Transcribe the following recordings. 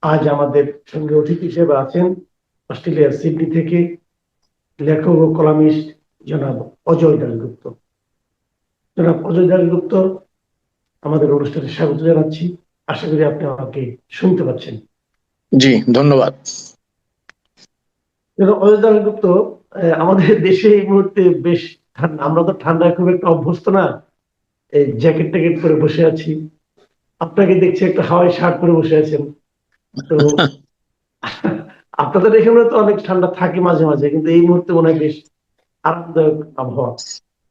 আজ আমাদের সঙ্গে অতিথি হিসেবে আছেন অস্ট্রেলিয়ার সিডনি থেকে লেখক ও কলামিস্ট জনাব অজয় দাশগুপ্ত। জনাব অজয় দাশগুপ্ত, আমাদের অনুষ্ঠানে স্বাগত জানাচ্ছি। আশা করি আপনি আমাকে শুনতে পাচ্ছেন। জি, ধন্যবাদ। জনাব অজয় দাশগুপ্ত, আমাদের দেশে এই মুহূর্তে বেশ ঠান্ডা। আমরা তো ঠান্ডায় খুব একটা অভ্যস্ত না, এই জ্যাকেট ট্যাকেট পরে বসে আছি। আপনাকে দেখছি একটা হাওয়াই শার্ট পরে বসে আছেন। তো আপনাদের এখানে তো অনেক ঠান্ডা থাকে মাঝে মাঝে, কিন্তু এই মুহূর্তে মনে হয় বেশ আরামদায়ক আবহাওয়া।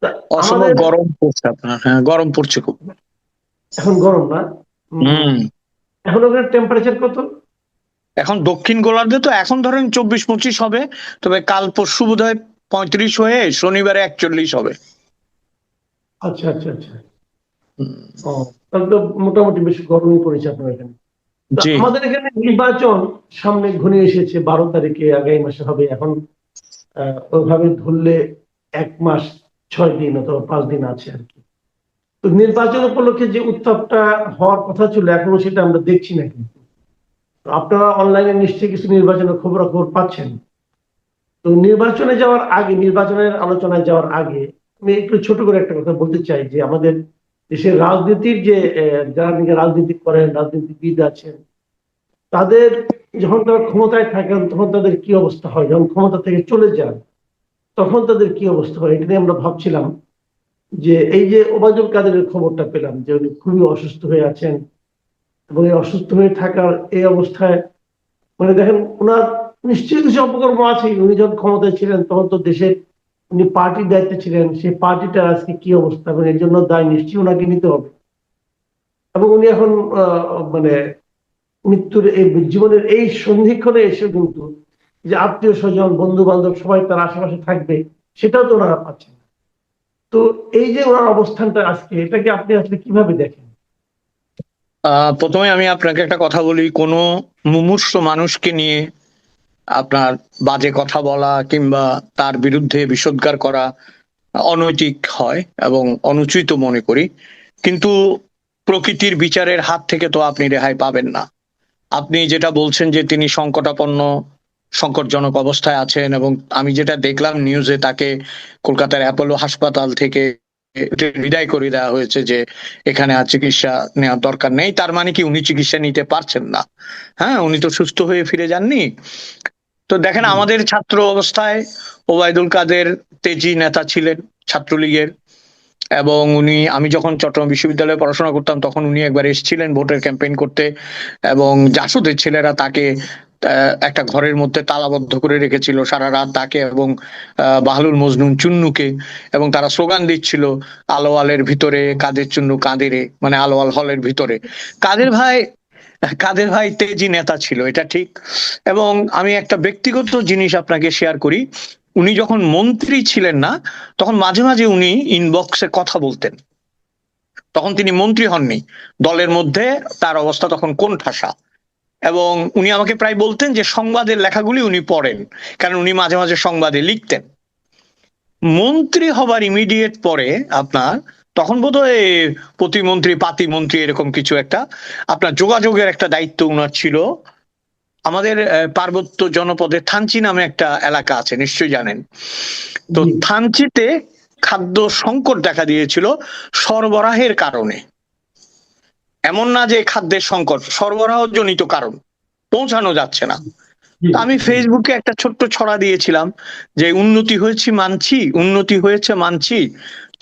তা অসম্ভব আমাদের গরম পড়ছে আপনার। হ্যাঁ, গরম পড়ছে খুব। এখন গরম না? উম, হুম। এখন ওখানে টেম্পারেচার কত? এখন দক্ষিণ গোলার্ধে তো এখন ধরেন 24-25 হবে, তবে কাল পরশু বোধহয় 35 হয়ে শনিবারে 41 হবে। আচ্ছা আচ্ছা আচ্ছা। হুম, ও, তাহলে তো মোটামুটি বেশ গরমই পড়েছে আপনার এখানে। তো জি। আমাদের এখানে নির্বাচন সামনে ঘনিয়ে এসেছে, 12 তারিখে আগামী মাসে হবে। এখন ওইভাবে ধরলে 1 মাস 6 দিন অথবা 5 দিন আছে আর কি। তো নির্বাচন উপলক্ষে যে উত্তাপটা হওয়ার কথা ছিল, এখনো সেটা আমরা দেখছি না। কিন্তু তো আপনারা অনলাইনে নিশ্চয়ই কিছু নির্বাচনের খবরাখবর পাচ্ছেন। তো নির্বাচনে যাওয়ার আগে, নির্বাচনের আলোচনায় যাওয়ার আগে আমি একটু ছোট করে একটা কথা বলতে চাই যে আমাদের দেশের রাজনীতির যে যারা নাকি রাজনীতি করেন, রাজনীতিবিদ আছেন, তাদের যখন তারা ক্ষমতায় থাকেন তখন তাদের কি অবস্থা হয়, যখন ক্ষমতা থেকে চলে যান তখন তাদের কি অবস্থা হয়, এটা নিয়ে আমরা ভাবছিলাম। যে এই যে ওবায়দুল কাদেরের খবরটা পেলাম যে উনি খুবই অসুস্থ হয়ে আছেন, এবং এই অসুস্থ হয়ে থাকার এই অবস্থায় মানে দেখেন, ওনার নিশ্চয়ই কিছু অপকর্ম আছে। উনি যখন ক্ষমতায় ছিলেন তখন তো দেশের উনি পার্টির দায়িত্বে ছিলেন, সেই পার্টিটার আজকে কি অবস্থা, এবং এর জন্য দায় নিশ্চয়ই ওনাকে নিতে হবে। এবং উনি এখন মানে মৃত্যুর এই জীবনের এই সন্ধিক্ষণে এসে কিন্তু যে আত্মীয় স্বজন বন্ধু বান্ধব সবাই তার আশেপাশে থাকবে, সেটাও তো ওনারা পাচ্ছেন না। তো এই যে ওনার অবস্থানটা আজকে, এটাকে আপনি আসলে কিভাবে দেখেন? প্রথমে আমি আপনাকে একটা কথা বলি, কোনো মুমূর্ষু মানুষকে নিয়ে আপনার বাজে কথা বলা কিংবা তার বিরুদ্ধে বিষোদ্গার করা অনৈতিক হয় এবং অনুচিত মনে করি। কিন্তু প্রকৃতির বিচারের হাত থেকে তো আপনি রেহাই পাবেন না। আপনি যেটা বলছেন যে তিনি সংকটাপন্ন, সংকটজনক অবস্থায় আছেন, এবং আমি যেটা দেখলাম নিউজে, তাকে কলকাতার অ্যাপোলো হাসপাতাল থেকে বিদায় করে দেওয়া হয়েছে যে এখানে আর চিকিৎসা নেওয়ার দরকার নেই। তার মানে কি উনি চিকিৎসা নিতে পারছেন না? হ্যাঁ, উনি তো সুস্থ হয়ে ফিরে যাননি। তো দেখেন, জি আমাদের ছাত্র অবস্থায় ওবায়দুল কাদের তেজি নেতা ছিলেন ছাত্রলীগের, এবং আমি যখন চট্টগ্রাম বিশ্ববিদ্যালয়ে পড়াশোনা করতাম তখন উনি একবার এসেছিলেন ভোটের ক্যাম্পেইন করতে, এবং জাসদের ছেলেরা তাকে একটা ঘরের মধ্যে তালাবদ্ধ করে রেখেছিল সারা রাত, তাকে এবং বাহলুল মজনুন চুন্নুকে, এবং তারা স্লোগান দিচ্ছিল আলোয়ালের ভিতরে কাদের চুন্নু কাঁদে রে, মানে আলোয়াল হলের ভিতরে। কাদের ভাই, কাদের ভাই তেজি নেতা ছিল, এটা ঠিক। এবং আমি একটা ব্যক্তিগত জিনিস আপনাকে শেয়ার করি, উনি যখন মন্ত্রী ছিলেন না তখন মাঝে মাঝে উনি ইনবক্সে কথা বলতেন। তখন তিনি মন্ত্রী হননি, দলের মধ্যে তার অবস্থা তখন কোণঠাসা। এবং উনি আমাকে প্রায় বলতেন যে সংবাদের লেখাগুলি উনি পড়েন, কারণ উনি মাঝে মাঝে সংবাদে লিখতেন। মন্ত্রী হবার ইমিডিয়েট পরে আপনার, তখন বোধহয় প্রতিমন্ত্রী পাতিমন্ত্রী এরকম কিছু একটা, আপনার যোগাযোগের একটা দায়িত্ব উনার ছিল। আমাদের পার্বত্য জনপদে থানচি নামে একটা এলাকা আছে, নিশ্চয়ই জানেন। তো জি থানচিতে খাদ্য সংকট দেখা দিয়েছিল সরবরাহের কারণে। এমন না যে খাদ্যের সংকট, সরবরাহ জনিত কারণ, পৌঁছানো যাচ্ছে না। জি তা আমি জি ফেসবুকে একটা ছোট্ট ছড়া দিয়েছিলাম যে উন্নতি হয়েছে মানছি, উন্নতি হয়েছে মানছি,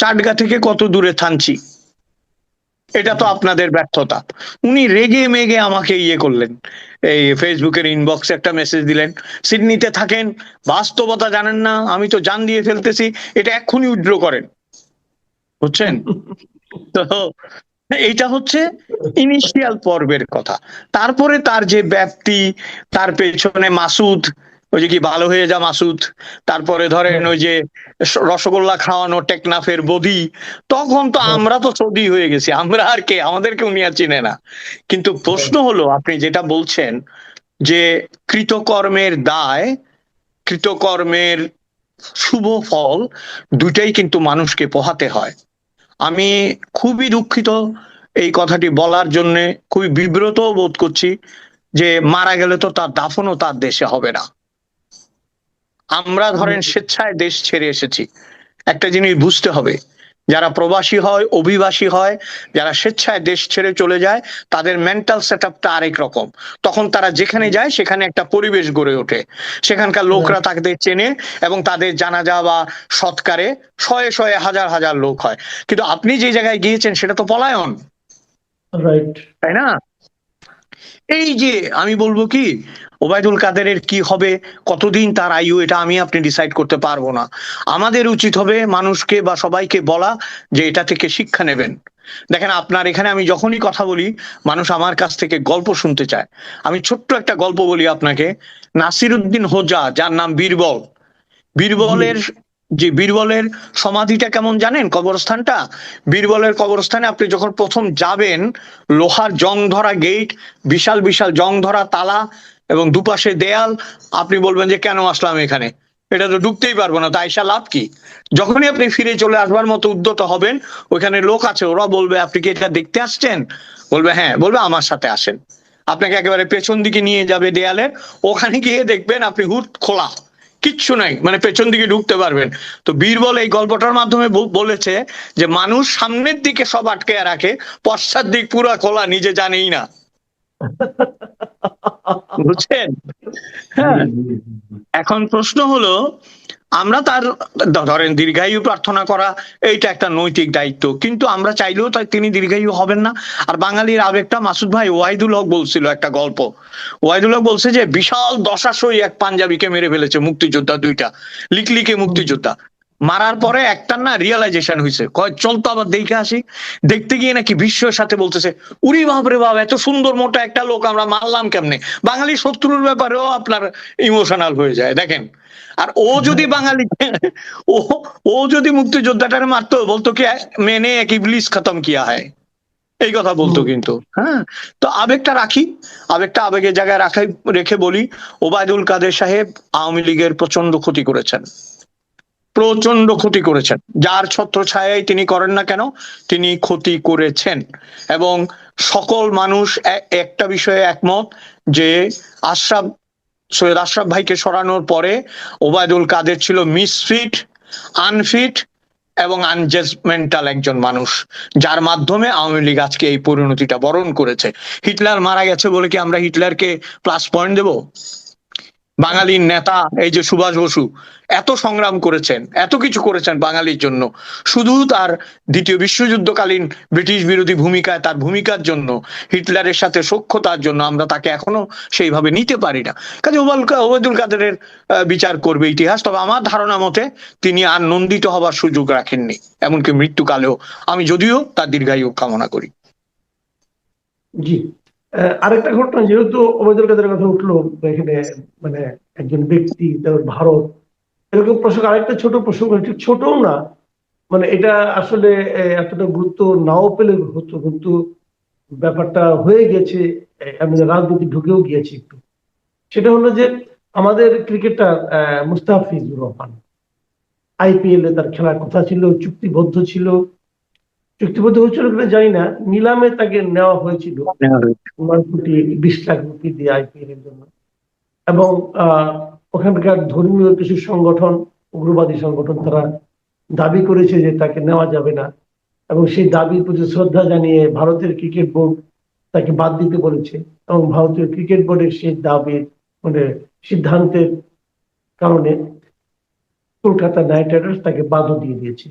চাটগা থেকে কত দূরে থানচি, এটা তো জি আপনাদের ব্যর্থতা। উনি রেগে মেগে আমাকে ইয়ে করলেন, এই ফেসবুকের ইনবক্সে একটা মেসেজ দিলেন, সিডনিতে থাকেন, বাস্তবতা জানেন না, আমি তো জান দিয়ে ফেলতেছি, এটা এক্ষুনি উইথড্র করেন। বুঝছেন? তো এইটা হচ্ছে ইনিশিয়াল পর্বের কথা। তারপরে তার যে ব্যাপ্তি, তার পেছনে মাসুদ, ওই যে কি ভালো হয়ে যা মাসুদ, তারপরে ধরেন হ্যাঁ ওই যে রসগোল্লা খাওয়ানো টেকনাফের বদি, তখন তো হ্যাঁ আমরা তো সৌদি হয়ে গেছি, আমরা আর কে, আমাদেরকে উনি আর চিনে না। কিন্তু হ্যাঁ প্রশ্ন হলো, আপনি যেটা বলছেন যে কৃতকর্মের দায়, কৃতকর্মের শুভ ফল, দুটাই কিন্তু মানুষকে পোহাতে হয়। আমি খুবই দুঃখিত এই কথাটি বলার জন্য, খুবই বিব্রত বোধ করছি যে মারা গেলে তো তার দাফনও তার দেশে হবে না। আমরা ধরেন স্বেচ্ছায় দেশ ছেড়ে এসেছি, একটা জিনিস বুঝতে হবে, যারা প্রবাসী হয়, অভিবাসী হয়, যারা স্বেচ্ছায় দেশ ছেড়ে চলে যায়, তাদের মেন্টাল সেট আপটা আরেক রকম। তখন তারা যেখানে যায় সেখানে একটা পরিবেশ গড়ে ওঠে, সেখানকার লোকরা তাদের চেনে এবং তাদের জানাজা বা সৎকারে শয়ে শয়ে হাজার হাজার লোক হয়। কিন্তু আপনি যে জায়গায় গিয়েছেন সেটা তো পলায়ন, রাইট। তাই না? এই যে আমি বলবো কি, ওবায়দুল কাদেরের কি হবে, কতদিন তার আয়ু, এটা আমি আপনি ডিসাইড করতে পারবো না। আমাদের উচিত হবে মানুষকে বা সবাইকে বলা যে এটা থেকে শিক্ষা নেবেন। দেখেন, আপনার এখানে আমি যখনই কথা বলি মানুষ আমার কাছ থেকে গল্প শুনতে চায়। আমি ছোট্ট একটা গল্প বলি আপনাকে। নাসিরউদ্দিন হোজা, যার নাম বীরবল, বীরবলের বীরবলের সমাধিটা কেমন জানেন? কবরস্থানটা, বীরবলের কবরস্থানে আপনি যখন প্রথম যাবেন, লোহার জং ধরা গেট, বিশাল বিশাল জং ধরা তালা এবং দুপাশে দেয়াল। আপনি বলবেন যে কেন আসলাম এখানে, এটা তো ঢুকতেই পারবো না, তাই লাভ কি? যখনই আপনি ফিরে চলে আসবার মতো উদ্যত হবেন, ওইখানে লোক আছে, ওরা বলবে আপনি কি এটা দেখতে আসছেন? বলবে হ্যাঁ, বলবে আমার সাথে আসেন। আপনাকে একেবারে পেছন দিকে নিয়ে যাবে দেয়ালের, ওখানে গিয়ে দেখবেন আপনি হুট খোলা, কিচ্ছু নাই, মানে পেছন দিকে ঢুকতে পারবেন। তো বীরবল এই গল্পটার মাধ্যমে বলেছে যে মানুষ সামনের দিকে সব আটকে রাখে, পশ্চাৎ দিক পুরো খোলা, নিজে জানেই না। বুঝছেন? হ্যাঁ। এখন প্রশ্ন হলো, আমরা তার ধরেন দীর্ঘায়ু প্রার্থনা করা এইটা একটা নৈতিক দায়িত্ব, কিন্তু আমরা চাইলেও তাই তিনি দীর্ঘায়ু হবেন না। আর বাঙালির আবেগটা, মাসুদ ভাই, ওয়াহিদুল হক বলছিল একটা গল্প। ওয়াহিদুল হক বলছে যে বিশাল দশাশই এক পাঞ্জাবিকে মেরে ফেলেছে মুক্তিযোদ্ধা দুইটা, লিকলিকে মুক্তিযোদ্ধা। মারার পরে একটার না রিয়েলাইজেশন হয়েছে, কয় চল তো আবার দেখে আসি। দেখতে গিয়ে নাকি বিস্ময়ের সাথে বলতেছে, উরি বাপরে বাপ, এত সুন্দর মোটা একটা লোক আমরা মারলাম কেমনে। বাঙালি শত্রুর ব্যাপারেও আপনার ইমোশনাল হয়ে যায়, দেখেন। আর ও যদি বাঙালি, ও ও যদি মুক্তিযোদ্ধাটারে মারতো, বলতো কি মেনে এক ইবলিস খতম কিয়া হয়, এই কথা বলতো কিন্তু। হ্যাঁ, তো আবেগটা রাখি, আবেগটা আবেগের জায়গায় রেখে বলি, ওবায়দুল কাদের সাহেব আওয়ামী লীগের প্রচন্ড ক্ষতি করেছেন, প্রচন্ড ক্ষতি করেছেন। যার ছত্র ছায়াই তিনি করেন না কেন, তিনি ক্ষতি করেছেন। এবং সকল মানুষ একটা বিষয়ে একমত যে সৈয়দ আশরাফ ভাইকে সরানোর পরে ওবায়দুল কাদের ছিল মিসফিট, আনফিট এবং আনজাজমেন্টাল একজন মানুষ, যার মাধ্যমে আওয়ামী লীগ আজকে এই পরিণতিটা বরণ করেছে। হিটলার মারা গেছে বলে কি আমরা হিটলারকে প্লাস পয়েন্ট দেব? বাঙালির নেতা এই যে সুভাষ বসু এত সংগ্রাম করেছেন, এত কিছু করেছেন বাঙালির জন্য, শুধু তার দ্বিতীয় বিশ্বযুদ্ধকালীন ব্রিটিশ বিরোধী ভূমিকায়, তার ভূমিকার জন্য, হিটলারের সাথে সখ্যতার জন্য আমরা তাকে এখনো সেইভাবে নিতে পারি না। কাজে ওবায়দুল কাদেরের বিচার করবে ইতিহাস। তবে আমার ধারণা মতে তিনি আর নন্দিত হবার সুযোগ রাখেননি, এমনকি মৃত্যুকালেও। আমি যদিও তার দীর্ঘায়ু কামনা করি। জি, আরেকটা ঘটনা, যেহেতু ওবায়দুল কাদের কথা উঠলো এখানে, মানে একজন ব্যক্তি, তারপর ভারত, এরকম প্রসঙ্গ, আরেকটা ছোট প্রসঙ্গ, ঠিক ছোটও না, মানে এটা আসলে এতটা গুরুত্ব নাও পেলে হতো, কিন্তু ব্যাপারটা হয়ে গেছে, আমাদের রাজনীতি ঢুকেও গিয়েছে একটু। সেটা হলো যে আমাদের ক্রিকেটার মুস্তাফিজুর রহমান, আইপিএল এ তার খেলার কথা ছিল, চুক্তিবদ্ধ ছিল, চুক্তিবদ্ধ হয়েছিল কিনা জানি না, নিলামে তাকে নেওয়া হয়েছিল 9 কোটি 20 লাখ রুপি দিয়ে আইপিএল এর জন্য। এবং ওখানকার ধর্মীয় কিছু সংগঠন, উগ্রবাদী সংগঠন, তারা দাবি করেছে যে তাকে নেওয়া যাবে না, এবং সেই দাবির প্রতি শ্রদ্ধা জানিয়ে ভারতের ক্রিকেট বোর্ড তাকে বাদ দিতে বলেছে। এবং ভারতীয় ক্রিকেট বোর্ডের সেই দাবির, মানে সিদ্ধান্তের কারণে কলকাতা নাইট রাইডার্স তাকে বাদও দিয়ে দিয়েছে,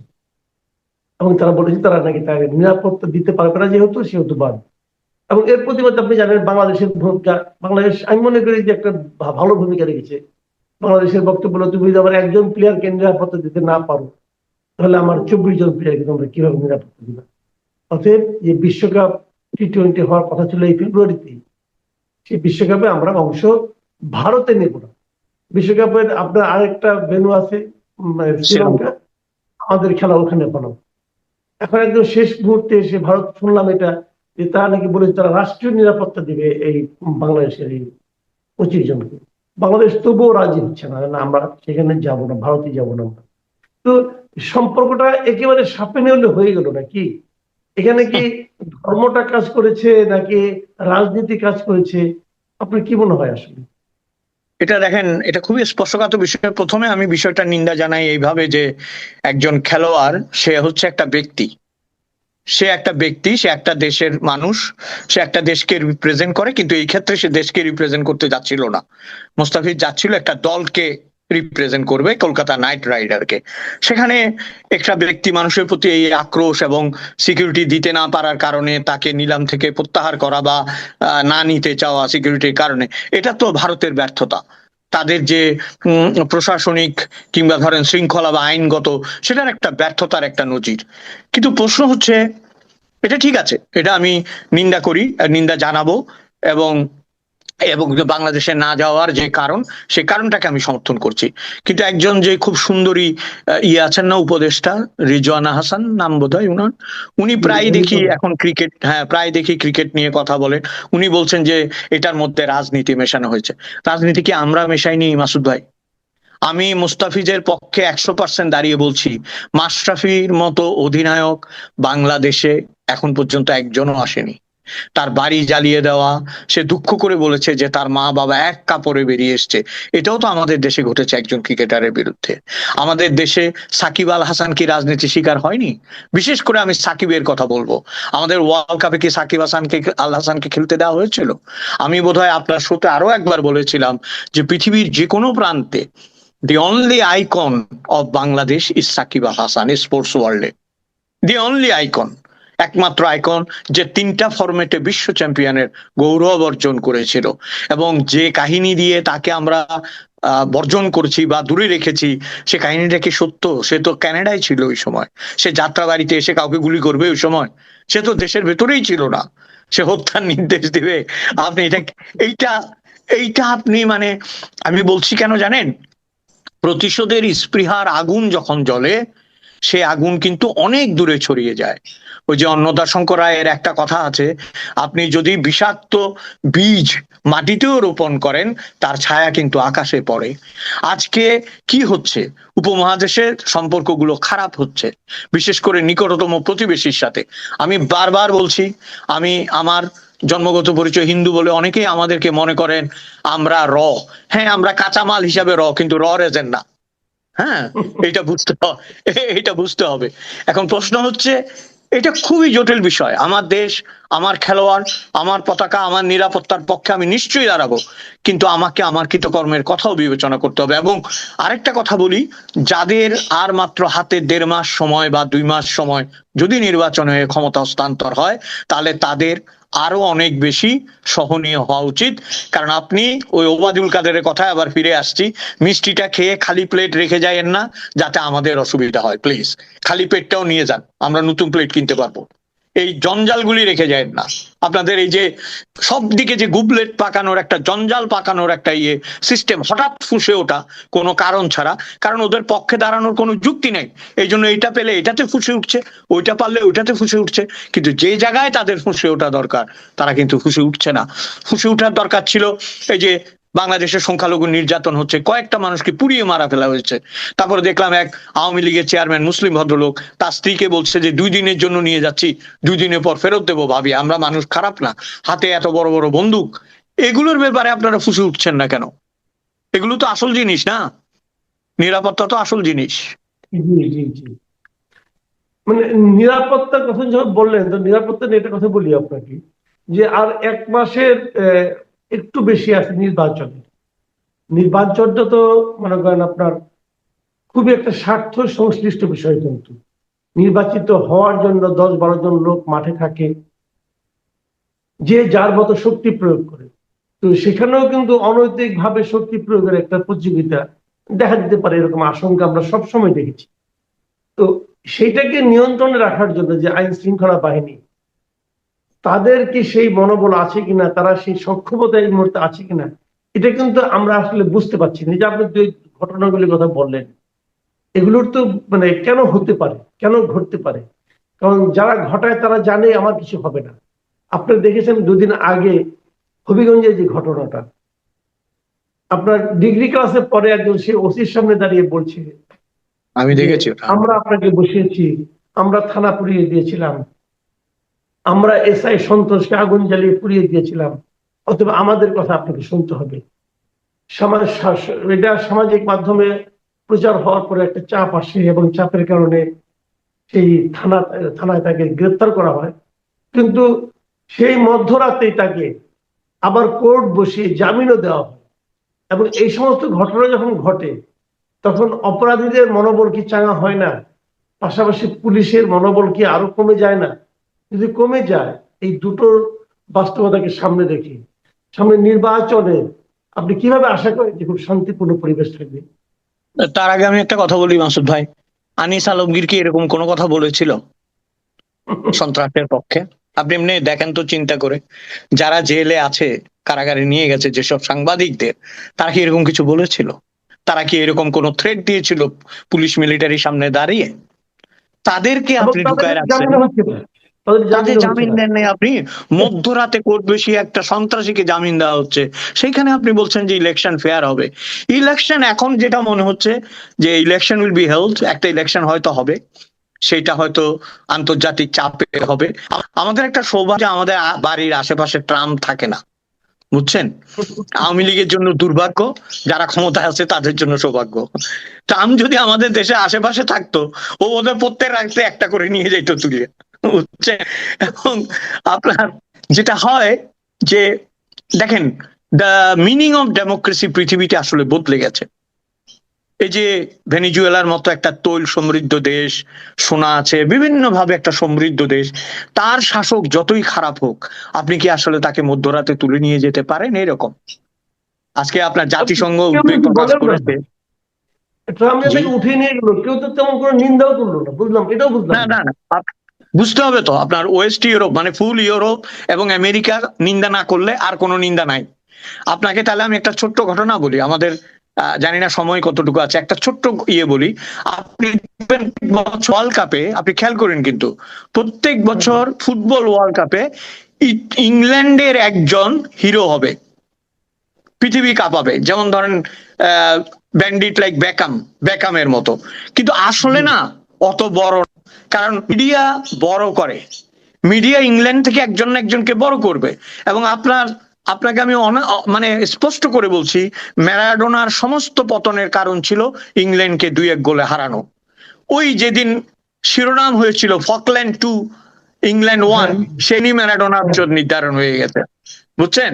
এবং তারা বলেছে তারা নাকি তাকে নিরাপত্তা দিতে পারবে না, সেহেতু বাদ। এবং এর প্রতিবাদ আপনি জানেন বাংলাদেশের ভূমিকা, বাংলাদেশ আমি মনে করি যে একটা ভালো ভূমিকা রেখেছে। বাংলাদেশের বক্তব্য হলো, তুমি যদি আমার একজন প্লেয়ারকে নিরাপত্তা দিতে না পারো, তাহলে আমার 24 জন প্লেয়ারকে তোমরা কিভাবে নিরাপত্তা দিবে? অতএব যে বিশ্বকাপ T20 হওয়ার কথা ছিল এই ফেব্রুয়ারিতে, সেই বিশ্বকাপে আমরা অংশ ভারতে নেব না। বিশ্বকাপের আপনার আরেকটা ভেন্যু আছে শ্রীলঙ্কা, আমাদের খেলা ওখানে বানাবো। এখন একদম শেষ মুহূর্তে এসে ভারত শুনলাম এটা, যে তারা নাকি বলেছে তারা রাষ্ট্রীয় নিরাপত্তা দিবে এই বাংলাদেশের এই 25 জনকে। বাংলাদেশ তবুও রাজি হচ্ছে না, আমরা সেখানে যাব না, ভারতে যাব না আমরা। তো সম্পর্কটা একেবারে সাপে নেউলে হয়ে গেল নাকি? এখানে কি ধর্মটা কাজ করেছে নাকি রাজনীতি কাজ করেছে? আপনার কি মনে হয় আসলে? এটা দেখেন, এটা খুবই স্পর্শকাতর বিষয়। প্রথমে আমি বিষয়টা নিন্দা জানাই এইভাবে যে একজন খেলোয়াড় সে হচ্ছে একটা ব্যক্তি, সে একটা ব্যক্তি, সে একটা দেশের মানুষ, সে একটা দেশকে রিপ্রেজেন্ট করে, কিন্তু এই ক্ষেত্রে সে দেশকে রিপ্রেজেন্ট করতে যাচ্ছিল না। মোস্তাফিজ যাচ্ছিল একটা দলকে রিপ্রেজেন্ট করবে, কলকাতা নাইট রাইডারকে। সেখানে একটা ব্যক্তি মানুষের প্রতি এই আক্রোশ এবং সিকিউরিটি দিতে না পারার কারণে তাকে নিলাম থেকে প্রত্যাহার করা বা না নিতে চাওয়া সিকিউরিটির কারণে, এটা তো ভারতের ব্যর্থতা। তাদের যে প্রশাসনিক কিংবা ধরেন শৃঙ্খলা বা আইনগত, সেটার একটা ব্যর্থতার একটা নজির। কিন্তু প্রশ্ন হচ্ছে, এটা ঠিক আছে, এটা আমি নিন্দা করি, নিন্দা জানাবো, এবং এবং বাংলাদেশে না যাওয়ার যে কারণ, সেই কারণটাকে আমি সমর্থন করছি। কিন্তু একজন যে খুব সুন্দরী ইয়ে আছেন না, উপদেষ্টা, রিজওয়ানা হাসান নাম বোধহয় উনার, উনি প্রায় দেখি এখন ক্রিকেট, হ্যাঁ প্রায় দেখি ক্রিকেট নিয়ে কথা বলেন। উনি বলছেন যে এটার মধ্যে রাজনীতি মেশানো হয়েছে। রাজনীতি কি আমরা মেশাইনি মাসুদ ভাই? আমি মুস্তাফিজের পক্ষে 100% দাঁড়িয়ে বলছি, মাশরাফির মতো অধিনায়ক বাংলাদেশে এখন পর্যন্ত একজনও আসেনি। তার বাড়ি জ্বালিয়ে দেওয়া, সে দুঃখ করে বলেছে যে তার মা বাবা এক কাপড়ে বেরিয়ে এসছে। এটাও তো আমাদের দেশে ঘটেছে একজন ক্রিকেটারের বিরুদ্ধে। আমাদের দেশে সাকিব আল হাসান কি রাজনীতি শিকার হয়নি? বিশেষ করে আমি সাকিবের কথা বলবো। আমাদের ওয়ার্ল্ড কাপে কি সাকিব আল হাসানকে খেলতে দেওয়া হয়েছিল? আমি বোধহয় আপনার শোতে আরো একবার বলেছিলাম যে পৃথিবীর যে কোনো প্রান্তে the only icon of Bangladesh is Sakib Al Hasan sports ওয়ার্ল্ডে। দি অনলি আইকন, একমাত্র আইকন যে তিনটা ফরম্যাটে বিশ্ব চ্যাম্পিয়নের গৌরব অর্জন করেছিল। এবং যে কাহিনী দিয়ে তাকে আমরা বর্জন করছি বা দূরে রেখেছি, সে কাহিনীটা কি সত্য? সে তো কানাডায় ছিল ওই সময়। সে যাত্রা বাড়িতে এসে কাউকে গুলি করবে ওই সময়? সে তো দেশের ভেতরেই ছিল না। সে হত্যার নির্দেশ দিবে? আপনি এটা, এইটা এইটা আপনি মানে, আমি বলছি কেন জানেন? প্রতিশোধের স্পৃহার আগুন যখন জ্বলে, সে আগুন কিন্তু অনেক দূরে ছড়িয়ে যায়। ওই যে অন্নদাশঙ্কর রায়ের একটা কথা আছে, আপনি যদি বিষাক্ত বীজ মাটিতেও রোপণ করেন, তার ছায়া কিন্তু আকাশে পড়ে। আজকে কি হচ্ছে? উপমহাদেশের সম্পর্কগুলো খারাপ হচ্ছে, বিশেষ করে নিকটতম প্রতিবেশীর সাথে। আমি বারবার বলছি, আমি আমার জন্মগত পরিচয় হিন্দু বলে অনেকেই আমাদেরকে মনে করেন আমরা হ্যাঁ আমরা কাঁচামাল হিসাবে কিন্তু রেজেন না। হ্যাঁ, এটা বুঝতে এটা বুঝতে হবে। এখন প্রশ্ন হচ্ছে, এটা খুবই জটিল বিষয়। আমার দেশ, আমার খেলোয়াড়, আমার পতাকা, আমার নিরাপত্তার পক্ষে আমি নিশ্চয়ই দাঁড়াবো, কিন্তু আমাকে আমার কৃতকর্মের কথাও বিবেচনা করতে হবে। এবং আরেকটা কথা বলি, যাদের আর মাত্র হাতে 1.5 মাস সময় বা 2 মাস সময়, যদি নির্বাচন হয়ে ক্ষমতা হস্তান্তর হয়, তাহলে তাদের আরো অনেক বেশি সহনীয় হওয়া উচিত। কারণ আপনি ওই ওবায়দুল কাদেরের কথায় আবার ফিরে আসছি, মিষ্টিটা খেয়ে খালি প্লেট রেখে যায়েন না, যাতে আমাদের অসুবিধা হয়। প্লিজ খালি পেটটাও নিয়ে যান, আমরা নতুন প্লেট কিনতে পারবো। এই জঞ্জালগুলি রেখে যায় না। আপনাদের এই যে সব দিকে যে গুবলেট পাকানোর একটা, জঞ্জাল পাকানোর একটা সিস্টেম হঠাৎ ফুঁসে ওঠা কোনো কারণ ছাড়া, কারণ ওদের পক্ষে দাঁড়ানোর কোনো যুক্তি নেই। এই জন্য এটা পেলে এটাতে ফুঁসে উঠছে, ওইটা পারলে ওইটাতে ফুঁসে উঠছে। কিন্তু যে জায়গায় তাদের ফুঁসে ওঠা দরকার, তারা কিন্তু ফুঁসে উঠছে না। ফুঁসে ওঠার দরকার ছিল, এই যে বাংলাদেশের সংখ্যালঘু নির্যাতন হচ্ছে, কয়েকটা মানুষকে পুড়িয়ে মারা ফেলা হয়েছে। তারপরে দেখলাম এক আওয়ামী লীগের চেয়ারম্যান, মুসলিম ভদ্রলোক, তার স্ত্রীকে বলছে যে 2 দিনের জন্য নিয়ে যাচ্ছি, 2 দিনের পর ফেরত দেবো। ভাবি, আমরা মানুষ খারাপ না? হাতে এত বড় বড় বন্দুক। এগুলোর ব্যাপারে আপনারা ফুঁসে উঠছেন না কেন? এগুলো তো আসল জিনিস না, নিরাপত্তা তো আসল জিনিস। জি জি জি। মানে নিরাপত্তার কথা যখন বললেন, তো নিরাপত্তা নিয়ে একটা কথা বলি আপনাকে, যে আর 1 মাসের একটু বেশি আছে নির্বাচনে। নির্বাচনটা তো মনে করেন আপনার খুবই একটা স্বার্থ সংশ্লিষ্ট বিষয়। কিন্তু নির্বাচিত হওয়ার জন্য 10-12 জন লোক মাঠে থাকে, যে যার মতো শক্তি প্রয়োগ করে। তো সেখানেও কিন্তু অনৈতিক ভাবে শক্তি প্রয়োগের একটা প্রতিযোগিতা দেখা দিতে পারে, এরকম আশঙ্কা আমরা সবসময় দেখেছি। তো সেইটাকে নিয়ন্ত্রণে রাখার জন্য যে আইন শৃঙ্খলা বাহিনী, তাদের কি সেই মনোবল আছে কিনা, তারা সেই সক্ষমতা এই মুহূর্তে আছে কিনা, এটা কিন্তু আমরা আসলে বুঝতে পারছি না। যে আপনি যে ঘটনাগুলির কথা বললেন, এগুলোর তো মানে কেন হতে পারে, কেন ঘটতে পারে? কারণ যারা ঘটায় তারা জানে আমার কিছু হবে না। আপনারা দেখেছেন 2 দিন আগে হবিগঞ্জের যে ঘটনাটা, আপনার ডিগ্রি ক্লাসে পরে একজন সে ওসির সামনে দাঁড়িয়ে বলছে আমি যে দেখেছি ওটা। আমরা আপনাকে বসিয়েছি, আমরা থানা পুড়িয়ে দিয়েছিলাম, আমরা এসআই সন্তোষকে আগুন জ্বালিয়ে পুড়িয়ে দিয়েছিলাম। অথবা আমাদের কথা আপনাকে শুনতে হবে। এটা সামাজিক মাধ্যমে প্রচার হওয়ার পরে একটা চাপ আসে এবং চাপের কারণে সেই থানায় তাকে গ্রেপ্তার করা হয়। কিন্তু সেই মধ্যরাতেই তাকে আবার কোর্ট বসিয়ে জামিনও দেওয়া হয়। এবং এই সমস্ত ঘটনা যখন ঘটে তখন অপরাধীদের মনোবল কি চাঙা হয় না? পাশাপাশি পুলিশের মনোবল কি আরো কমে যায় না? যদি কমে যায়, এই দুটোর বাস্তবতাকে সামনে রেখে সামনে নির্বাচনে আপনি কিভাবে আশা করেন যে খুব শান্তিপূর্ণ পরিবেশ থাকবে? তার আগে আমি একটা কথা বলি মাসুদ ভাই, আনিস আলমগীর কি এরকম কোনো কথা বলেছিল সন্ত্রাসের পক্ষে? আপনি এমনি দেখেন তো চিন্তা করে, যারা জেলে আছে, কারাগারে নিয়ে গেছে যেসব সাংবাদিকদের, তারা কি এরকম কিছু বলেছিল? তারা কি এরকম কোনো থ্রেট দিয়েছিল পুলিশ মিলিটারির সামনে দাঁড়িয়ে? তাদেরকে এবং আপনি তাদের ঢুকায় রাখছেন, জামিন হচ্ছে না, তাদের তাদের জামিন হচ্ছে জামিন না। দেন নাই আপনি। মধ্যরাতে কোর্ট বসিয়ে একটা সন্ত্রাসীকে জামিন দেওয়া হচ্ছে, সেইখানে আপনি বলছেন যে ইলেকশন ফেয়ার হবে। ইলেকশন এখন যেটা মনে হচ্ছে যে ইলেকশন উইল বি হেল্ড, একটা ইলেকশন হয়তো হবে, সেটা হয়তো আন্তর্জাতিক চাপে হবে। আমাদের একটা সৌভাগ্য, আমাদের বাড়ির আশেপাশে ট্রাম থাকে না, বুঝছেন? আওয়ামী লীগের জন্য দুর্ভাগ্য, যারা ক্ষমতায় আছে তাদের জন্য সৌভাগ্য। ট্রাম যদি আমাদের দেশে আশেপাশে থাকতো, ও ওদের প্রত্যেক রাখতে একটা করে নিয়ে যেত তুলে, বুঝছেন? এবং আপনার যেটা হয় যে, দেখেন, দ্য মিনিং অফ ডেমোক্রেসি পৃথিবীতে আসলে বদলে গেছে। এই যে ভেনিজুয়েলার মতো একটা তৈল সমৃদ্ধ দেশ, সোনা আছে, বিভিন্ন ভাবে একটা সমৃদ্ধ দেশ, তার শাসক যতই খারাপ হোক, আপনি কি আসলে তাকে মধ্যরাতে তুলে নিয়ে যেতে পারেন? এরকম আজকে আপনার জাতিসংঘ কেউ উদ্বেগ কিছু প্রকাশ বলেন না, করেছে। ট্রাম্প জি, তাকে উঠিয়ে নিয়ে গেল, কেউ তো তেমন কোনো নিন্দাও করলো না, বুঝলাম, এটাও বুঝলাম না না। না না, বুঝতে হবে তো, আপনার ওয়েস্ট ইউরোপ মানে ফুল ইউরোপ এবং আমেরিকা নিন্দা না করলে আর কোনো নিন্দা নাই। আপনাকে তাহলে আমি একটা ছোট্ট ঘটনা বলি, আমাদের জানি না সময় কতটুকু আছে, একটা ছোট্ট ইয়ে বলি। আপনি ওয়ার্ল্ড কাপে আপনি খেয়াল করেন, কিন্তু প্রত্যেক বছর ফুটবল ওয়ার্ল্ড কাপে ইংল্যান্ডের একজন হিরো হবে, পৃথিবী কাঁপাবে। যেমন ধরেন ব্যান্ডিট লাইক বেকামের মতো। কিন্তু আসলে না, অত বড় না। কারণ মিডিয়া বড় করে, মিডিয়া ইংল্যান্ড থেকে একজন না একজনকে বড় করবে। এবং আপনাকে আমি মানে স্পষ্ট করে বলছি, ম্যারাডোনার সমস্ত পতনের কারণ ছিল ইংল্যান্ডকে 2-1 গোলে হারানো। ওই যেদিন শিরোনাম হয়েছিল ফকল্যান্ড 2 ইংল্যান্ড 1, হ্যাঁ, সেনি ম্যারাডোনার নির্ধারণ হয়ে গেছে, বুঝছেন?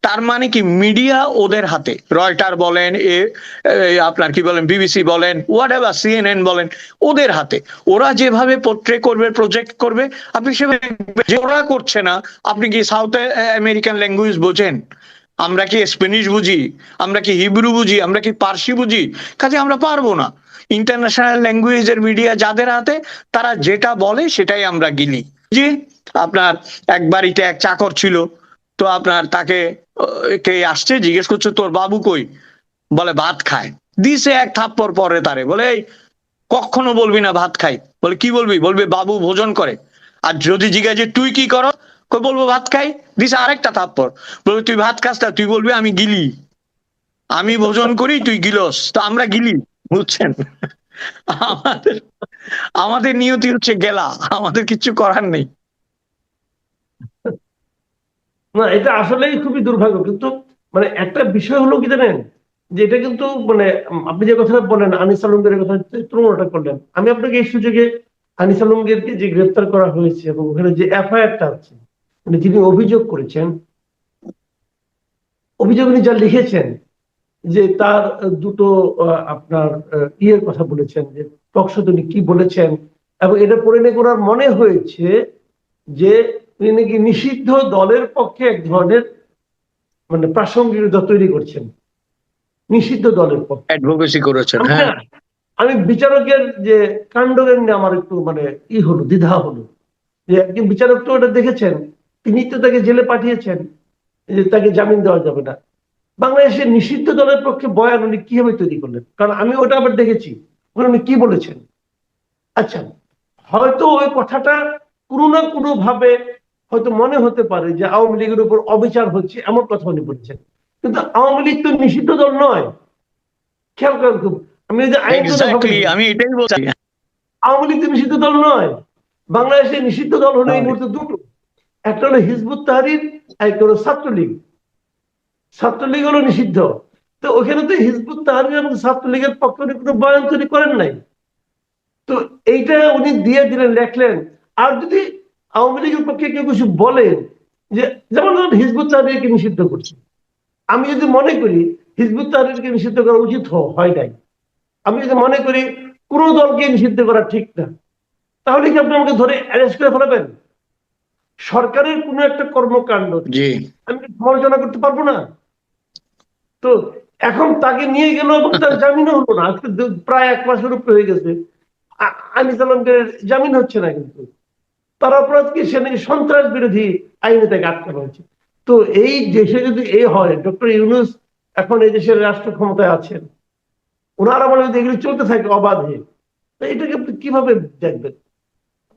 তার মানে কি, মিডিয়া ওদের হাতে, রয়টার বলেন, আপনার কি বলেন, বিবিসি বলেন, হোয়াট এভার, সিএনএন বলেন, ওদের হাতে। ওরা যেভাবে পোর্ট্রে করবে, প্রজেক্ট করবে, আপনি সেভাবে দেখবেন। যে ওরা করছে না, আপনি কি সাউথ আমেরিকান ল্যাঙ্গুয়েজ বোঝেন? আমরা কি স্প্যানিশ বুঝি? আমরা কি হিব্রু বুঝি? আমরা কি পার্সি বুঝি? কাজে আমরা পারবো না। ইন্টারন্যাশনাল ল্যাঙ্গুয়েজের মিডিয়া যাদের হাতে, তারা যেটা বলে সেটাই আমরা গিলি। জি, আপনার এক বাড়িতে এক চাকর ছিল, তো আপনার তাকে কে আসছে, জিজ্ঞেস করছে তোর বাবু কই? বলে ভাত খায়। দিছে এক থাপ্পড় পরে তারে, বলে এই কখনো বলবি না ভাত খাই। বলে কি বলবি? বলবি বাবু ভোজন করে। আর যদি জিজ্ঞাসা যে তুই কি করো, বলবো ভাত খাই। দিছে আরেকটা থাপ্পড়, বলবি তুই ভাত খাস না, তুই বলবি আমি গিলি, আমি ভোজন করি তুই গিলস, তো আমরা গিলি, বুঝছেন? আমাদের আমাদের নিয়তি হচ্ছে গেলা, আমাদের কিছু করার নেই। না, এটা আসলেই খুবই দুর্ভাগ্য। কিন্তু মানে একটা বিষয় হলো কি জানেন, যে এটা কিন্তু মানে আপনি যে কথাটা বলেন আনিস আলমগীরের কথা তুলনাটা করলেন, আমি আপনাকে এই সুযোগে আনিস আলমগীরকে যে গ্রেফতার করা হয়েছে এবং ওখানে যে এফআইআরটা আছে, মানে যিনি অভিযোগ করেছেন, অভিযোগ উনি যা লিখেছেন, যে তার দুটো আপনার ইয়ের কথা বলেছেন, যে টকশোতে উনি কি বলেছেন, এবং এটা পড়ে নিয়ে ওনার মনে হয়েছে যে উনি নাকি নিষিদ্ধ দলের পক্ষে এক ধরনের মানে প্রাসঙ্গিকতা তৈরি করছেন, নিষিদ্ধ দলের পক্ষে। অ্যাডভোকেসি করেছেন, আমি হ্যাঁ। না, আমি বিচারকের যে কাণ্ডজ্ঞান নিয়ে আমার একটু মানে হলো, দ্বিধা হলো, যে একজন বিচারক তো ওটা দেখেছেন, তিনি তো তাকে জেলে পাঠিয়েছেন, যে তাকে জামিন দেওয়া যাবে না। বাংলাদেশের নিষিদ্ধ দলের পক্ষে বয়ান উনি কিভাবে তৈরি করলেন? কারণ আমি ওটা আবার দেখেছি, ওখানে উনি কি বলেছেন। আচ্ছা, হয়তো ওই কথাটা কোনো না কোনো ভাবে হয়তো মনে হতে পারে যে আওয়ামী লীগের উপর অবিচার হচ্ছে, এমন কথা উনি বলেছেন। কিন্তু আওয়ামী লীগ তো নিষিদ্ধ দল নয়, খেয়াল করেন খুব। আমি যদি আইনের কথা ভাবি, এক্স্যাক্টলি, আমি এটাই বলছি। আওয়ামী লীগ তো নিষিদ্ধ দল নয়। বাংলাদেশের নিষিদ্ধ দল হলো এই হয়। মুহূর্তে দুটো, একটা হলো হিজবুত তাহরির, একটা হলো ছাত্রলীগ। ছাত্রলীগ হলো নিষিদ্ধ। তো ওখানে তো হিজবুত তাহরির এবং ছাত্রলীগের পক্ষে উনি কোনো বয়ান তৈরি করেন নাই। তো এইটা উনি দিয়ে দিলেন, লেখলেন। আর যদি আওয়ামী লীগের পক্ষে কেউ কিছু বলেন, যে যেমন ধরুন হিজবুত তাহরিরকে নিষিদ্ধ করছে, আমি যদি মনে করি হিজবুত তাহরিরকে নিষিদ্ধ করা উচিত হয় নাই, আমি যদি মনে করি কোনো দলকে নিষিদ্ধ করা ঠিক না, তাহলে কি আপনি আমাকে ধরে অ্যারেস্ট করে ফেলাবেন? সরকারের কোনো একটা কর্মকাণ্ড জি। আমি কি সমালোচনা করতে পারবো না? তো এখন তাকে নিয়ে গেল এবং তার জামিনও হলো না। আজকে প্রায় 1 মাসের উপরে হয়ে গেছে, আনিস আলমকে জামিন হচ্ছে না। কিন্তু তার অপরাধ কি? সে নাকি সন্ত্রাস বিরোধী আইনে তাকে আটকানো হয়েছে। তো এই দেশে যদি এই হয়, ডক্টর ইউনূস এখন এই দেশের রাষ্ট্র ক্ষমতায় আছেন, ওনার আমলে যদি এগুলো চলতে থাকে অবাধে, তো এটাকে আপনি কিভাবে দেখবেন?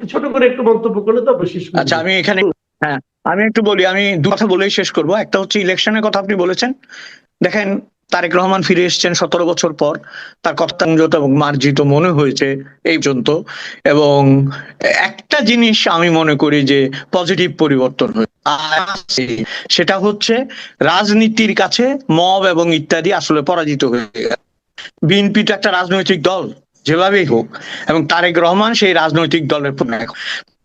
ছোট করে একটু মন্তব্য করলে তো শেষ করব। আচ্ছা, আমি এখানে, হ্যাঁ, আমি একটু বলি, আমি দু কথা বলেই শেষ করব। একটা হচ্ছে ইলেকশনের কথা আপনি বলেছেন। দেখেন, তারেক রহমান ফিরে এসেছেন 17 বছর পর, তার কথা সংযত এবং মার্জিত মনে হয়েছে এই পর্যন্ত। এবং একটা জিনিস আমি মনে করি যে পজিটিভ পরিবর্তন হয়েছে, সেটা হচ্ছে রাজনীতির কাছে মব এবং ইত্যাদি আসলে পরাজিত হয়ে গেছে। বিএনপি তো একটা রাজনৈতিক দল যেভাবেই হোক, এবং তারেক রহমান সেই রাজনৈতিক দলের নায়ক।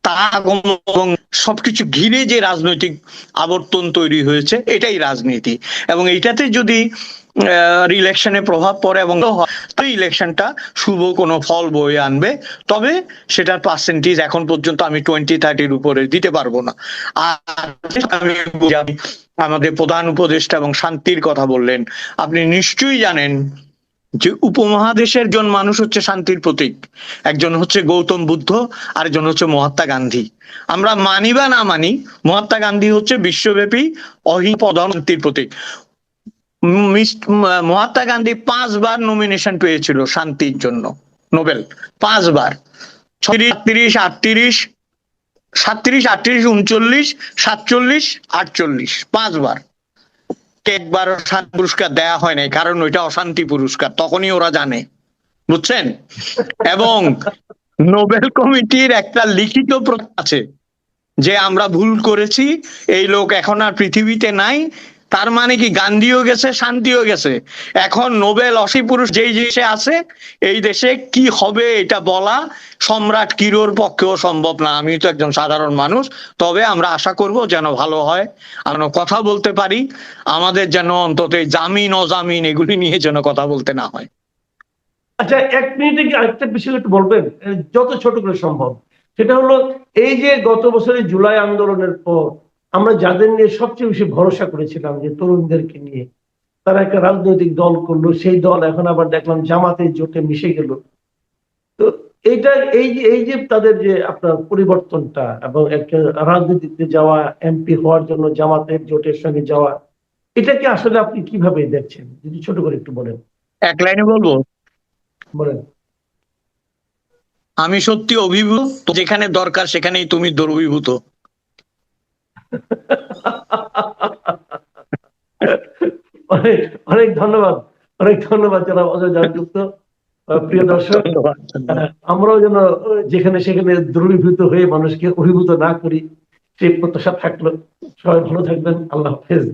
তার আগমন এবং সবকিছু ঘিরে যে রাজনৈতিক আবর্তন তৈরি হয়েছে, এটাই রাজনীতি। এবং এইটাতে যদি ইলেকশনে প্রভাব পড়ে এবং ইলেকশনটা শুভ কোনো ফল বয়ে আনবে, তবে সেটার পার্সেন্টেজ এখন পর্যন্ত আমি 20-30 উপরে দিতে পারবো না। আর আমি আমাদের প্রধান উপদেষ্টা এবং শান্তির কথা বললেন, আপনি নিশ্চয়ই জানেন যে উপমহাদেশের জন মানুষ হচ্ছে শান্তির প্রতীক। একজন হচ্ছে গৌতম বুদ্ধ, আরেকজন হচ্ছে মহাত্মা গান্ধী। আমরা মানি বা না মানি, মহাত্মা গান্ধী হচ্ছে বিশ্বব্যাপী অহিংস শান্তির প্রতীক। মহাত্মা গান্ধী 5 বার নমিনেশন পেয়েছিল শান্তির জন্য, নোবেল 5 বার। 36, 38, 37, 38, 39, 47, 48, 5 বার। একবার শান্তি পুরস্কার দেয়া হয় নাই, কারণ ওইটা অশান্তি পুরস্কার, তখনই ওরা জানে, বুঝছেন? এবং নোবেল কমিটির একটা লিখিত প্রস্তাব আছে যে আমরা ভুল করেছি, এই লোক এখন আর পৃথিবীতে নাই। তার মানে কি, গান্ধীও গেছে, শান্তিও গেছে। এখন নোবেল পুরুষ যেই দেশে আছে, এই দেশে কি হবে এটা বলা সম্রাট কিরোর পক্ষেও সম্ভব না। আমি তো একজন সাধারণ মানুষ, তবে আমরা আশা করব যেন ভালো হয়, আমরা কথা বলতে পারি, আমাদের যেন অন্তত জামিন অজামিন এগুলি নিয়ে যেন কথা বলতে না হয়। আচ্ছা, 1 মিনিটে কি আরেকটা বিষয় একটু বলবেন, যত ছোট করে সম্ভব? সেটা হলো, এই যে গত বছরের জুলাই আন্দোলনের পর আমরা যাদের নিয়ে সবচেয়ে বেশি ভরসা করেছিলাম, যে তরুণদেরকে নিয়ে তারা একটা রাজনৈতিক দল করলো, সেই দল এখন আবার দেখলাম জামাতের জোটে মিশে গেল। তো এইটা, এই যে তাদের যে আপনার পরিবর্তনটা এবং একটা রাজনীতিতে যাওয়া, এমপি হওয়ার জন্য জামাতের জোটের সঙ্গে যাওয়া, এটাকে আসলে আপনি কিভাবে দেখছেন? যদি ছোট করে একটু বলেন। এক লাইনে বলবো, বলেন। আমি সত্যি অভিভূত, যেখানে দরকার সেখানেই তুমি দুর্বিভূত। অনেক অনেক ধন্যবাদ, অনেক ধন্যবাদ জনাব অজয় দাশগুপ্ত। প্রিয় দর্শক, ধন্যবাদ। আমরাও যেন যেখানে সেখানে দ্রবীভূত হয়ে মানুষকে অভিভূত না করি, সেই প্রত্যাশা থাকলো। সবাই ভালো থাকবেন। আল্লাহ হাফেজ।